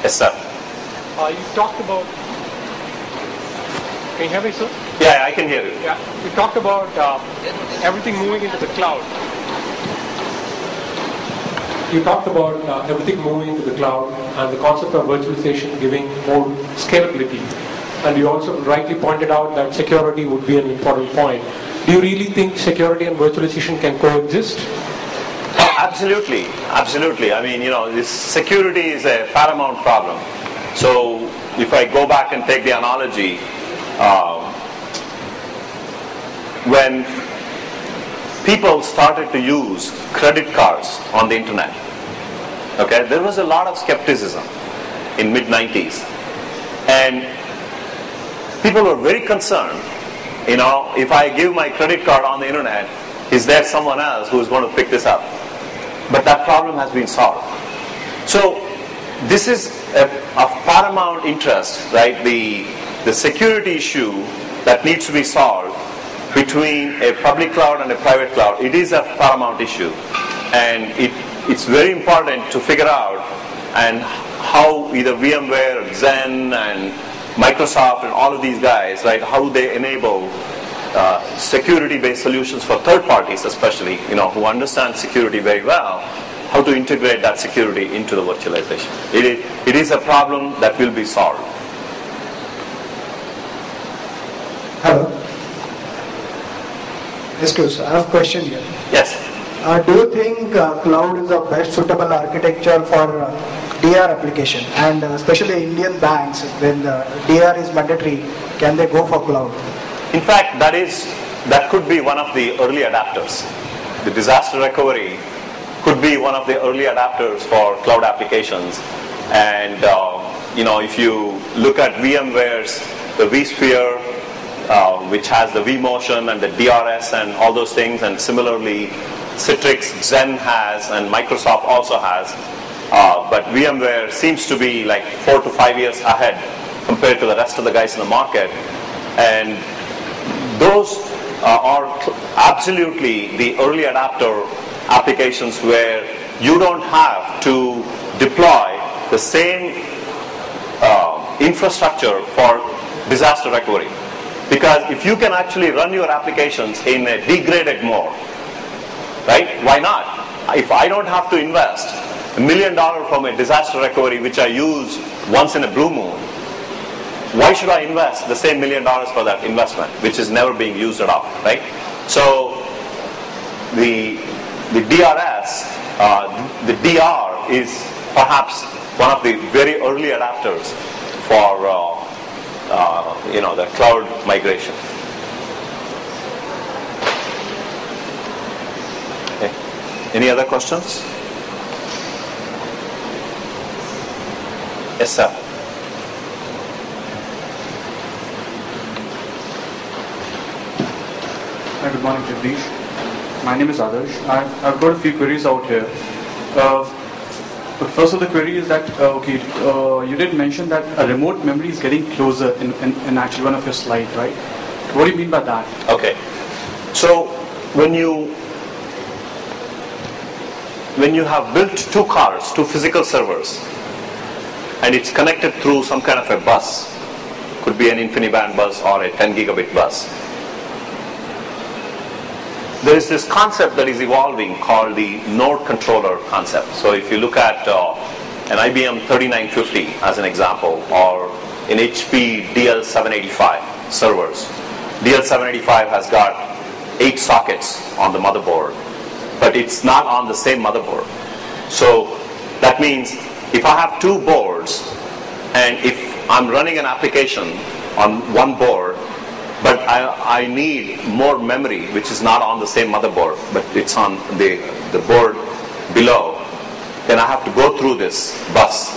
Yes, sir. You talked about. Can you hear me, sir? Yeah, I can hear you. Yeah. You talked about everything moving into the cloud. You talked about everything moving into the cloud and the concept of virtualization giving more scalability. And you also rightly pointed out that security would be an important point. Do you really think security and virtualization can coexist? Absolutely, absolutely. I mean, this security is a paramount problem. So if I go back and take the analogy, when people started to use credit cards on the internet, okay, there was a lot of skepticism in mid-90s. And people were very concerned, if I give my credit card on the internet, is there someone else who is going to pick this up? But that problem has been solved. So this is of paramount interest, right? The security issue that needs to be solved between a public cloud and a private cloud, it is a paramount issue. And it's very important to figure out and how either VMware, Xen, and Microsoft and all of these guys, right, how they enable security-based solutions for third parties, especially, who understand security very well, how to integrate that security into the virtualization. It is a problem that will be solved. Hello. Excuse, I have a question here. Yes. Do you think cloud is the best suitable architecture for DR application, and especially Indian banks, when the DR is mandatory, can they go for cloud? In fact, that could be one of the early adapters. The disaster recovery could be one of the early adapters for cloud applications. And if you look at VMware's the vSphere, which has the vMotion and the DRS and all those things, and similarly Citrix, Xen has, and Microsoft also has. But VMware seems to be like 4 to 5 years ahead compared to the rest of the guys in the market. And those are absolutely the early adapter applications where you don't have to deploy the same infrastructure for disaster recovery. Because if you can actually run your applications in a degraded mode, right? Why not? If I don't have to invest $1 million from a disaster recovery, which I use once in a blue moon, why should I invest the same $1 million for that investment, which is never being used at all, right? So the DRS, the DR is perhaps one of the very early adapters for the cloud migration. Okay. Any other questions? Yes, sir. Hi, good morning, Jagadeesh. My name is Adarsh. I've got a few queries out here. But first of the query is that, you did mention that a remote memory is getting closer in actually one of your slides, right? What do you mean by that? Okay. So when you have built two cards, two physical servers, and it's connected through some kind of a bus, could be an InfiniBand bus or a 10 gigabit bus, there is this concept that is evolving called the node controller concept. So if you look at an IBM 3950 as an example, or an HP DL785 servers, DL785 has got 8 sockets on the motherboard, but it's not on the same motherboard. So that means if I have 2 boards, and if I'm running an application on one board, but I need more memory, which is not on the same motherboard, but it's on the board below, then I have to go through this bus,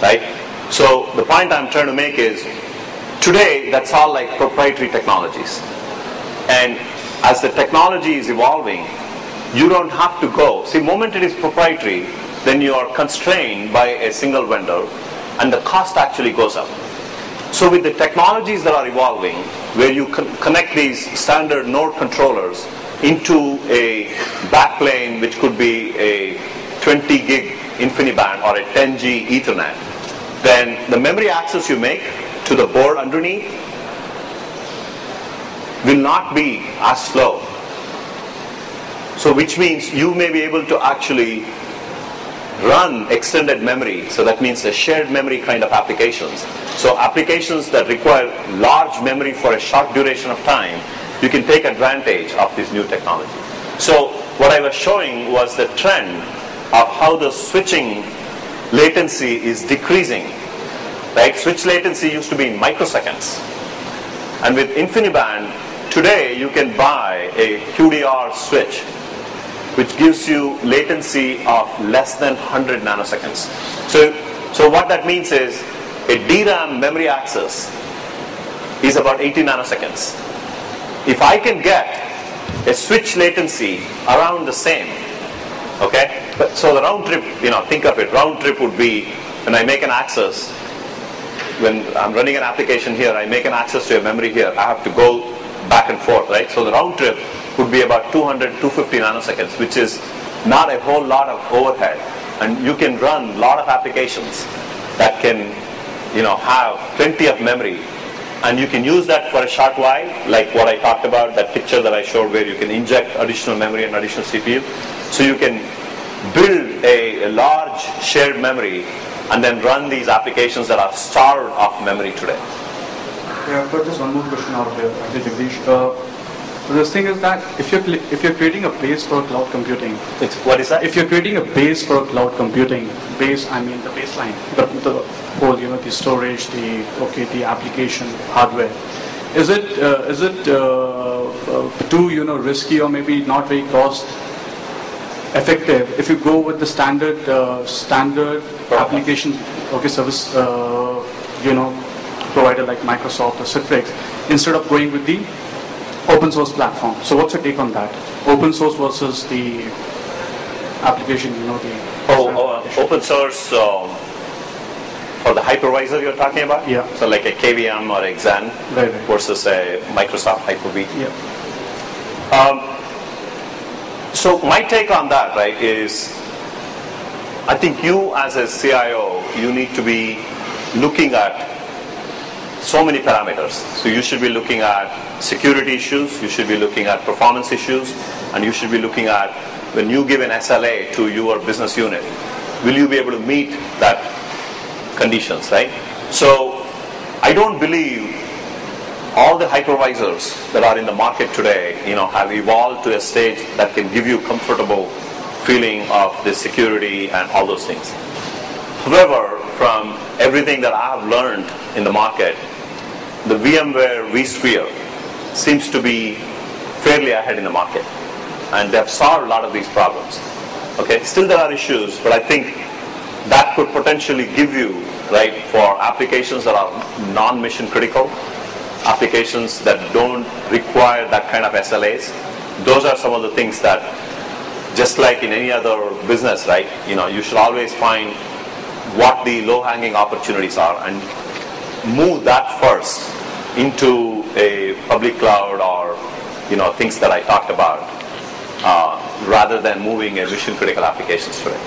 right? So the point I'm trying to make is, today that's all like proprietary technologies. And as the technology is evolving, you don't have to go. See, the moment it is proprietary, then you are constrained by a single vendor, and the cost actually goes up. So with the technologies that are evolving, where you connect these standard node controllers into a backplane, which could be a 20 gig InfiniBand or a 10G Ethernet, then the memory access you make to the board underneath will not be as slow. So which means you may be able to actually run extended memory. So that means a shared memory kind of applications. So applications that require large memory for a short duration of time, you can take advantage of this new technology. So what I was showing was the trend of how the switching latency is decreasing. Right? Switch latency used to be in microseconds. And with InfiniBand, today you can buy a QDR switch which gives you latency of less than 100 nanoseconds. So what that means is a DRAM memory access is about 80 nanoseconds. If I can get a switch latency around the same, okay? So the round trip, think of it, round trip would be when I make an access, when I'm running an application here, I make an access to a memory here, I have to go back and forth, right? So the round trip would be about 200, 250 nanoseconds, which is not a whole lot of overhead. And you can run a lot of applications that can, have plenty of memory. And you can use that for a short while, like what I talked about, that picture that I showed where you can inject additional memory and additional CPU. So you can build a large shared memory and then run these applications that are starved of memory today. Yeah, I've got just one more question out here, actually, Jagadeesh. The thing is that if you're creating a base for cloud computing, what is that? If you're creating a base for cloud computing, I mean the baseline, the whole, the storage, the application hardware, is it too risky or maybe not very cost effective if you go with the standard application service provider like Microsoft or Citrix instead of going with the open source platform? So what's your take on that? Open source versus the application, open source for the hypervisor you're talking about? Yeah. So like a KVM or a Xen versus a Microsoft Hyper-V? Yeah. So my take on that, right, is I think you as a CIO, you need to be looking at so many parameters. So you should be looking at security issues, you should be looking at performance issues, and you should be looking at when you give an SLA to your business unit, will you be able to meet that conditions, right? So I don't believe all the hypervisors that are in the market today, have evolved to a stage that can give you comfortable feeling of the security and all those things. However, from everything that I have learned in the market, the VMware vSphere seems to be fairly ahead in the market, and they have solved a lot of these problems. Okay, still there are issues, but I think that could potentially give you, right, for applications that are non-mission critical, applications that don't require that kind of SLAs. Those are some of the things that, just like in any other business, right, you should always find what the low-hanging opportunities are and move that first into a public cloud or things that I talked about, rather than moving a mission critical applications today.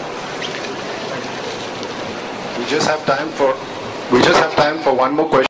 We just have time for one more question.